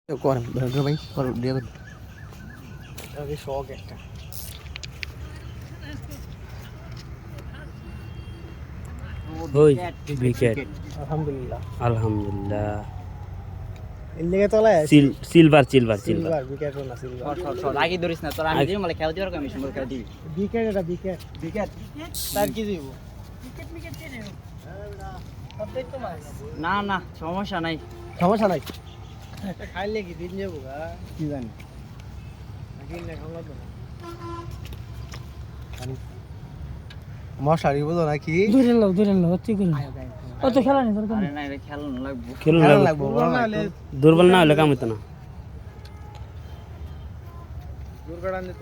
করেন ভাই দিয়ে দেন শখ একটা উইকেট আলহামদুলিল্লাহ আলহামদুলিল্লাহ এর লেগে তোলায় সিলভার উইকেট না সিলভার শর্ট আগে ধরিস না তোর আমি দিই মানে খেলা দিবার আমি সুন্দর খেলা দিই উইকেট এটা উইকেট তার কি দিব না না সমস্যা নাই সমস্যা নাই এটা খাইলে কি দিন যাবো কি জানি নাকি না খাওয়া লাগবে না মশারি বুঝো নাকি দূরে লো অতি করে ও তো খেলা নেই দরকার আরে না এটা খেলা লাগবে খেলুন লাগবো দুর্বল না হলে কাম হতো না দুর্গাড়ান দিত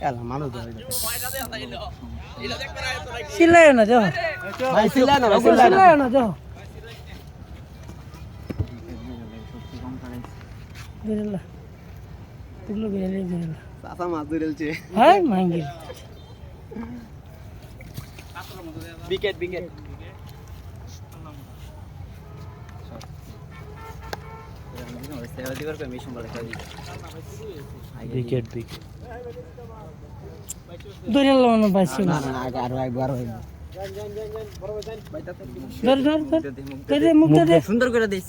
এলা মানুষ ধরে সিলাই না যাও ভাই সিলা না সিলাই না যাও দূরে লো তুলো গেলে দূরে লো চাচা মাছ ধরেলছে হ্যাঁ মাঙ্গি উইকেট খেলা দিবার আমি সুন্দর খেলা দিই উইকেট দূরে লো না পাইছি না আরো একবার ধর মুখ দে সুন্দর করে দিস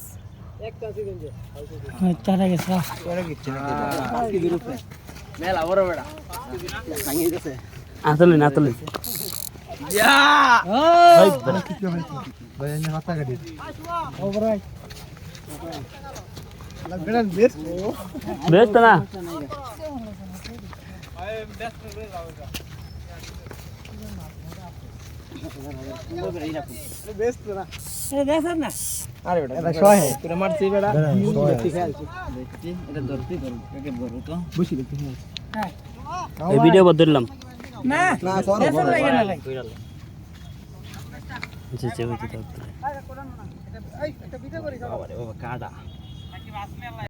একটা সেকেন্ড হ্যাঁ তারা গেছে করে কিচ্ছু না কি বিরুদ্ধে মেলা বড় বড় ভাঙি গেছে আতলে ইয়া ভাই এনে হাতা কাটি ওভার রাইট লাগবেন বেস্ট বেস্ট না বেস্ট না এ দেখছ না আরে বেটা এটা শয় তোরা মারছিস বেটা দেখি খেলছি দেখছি এটা ধরতে উইকেট ধরো তো বুঝি দেখি হ্যাঁ এই ভিডিও বদললাম না না সর দেখছ লাগে না লাগে কইরাল যে হইতে থাকতো বাবা কাটা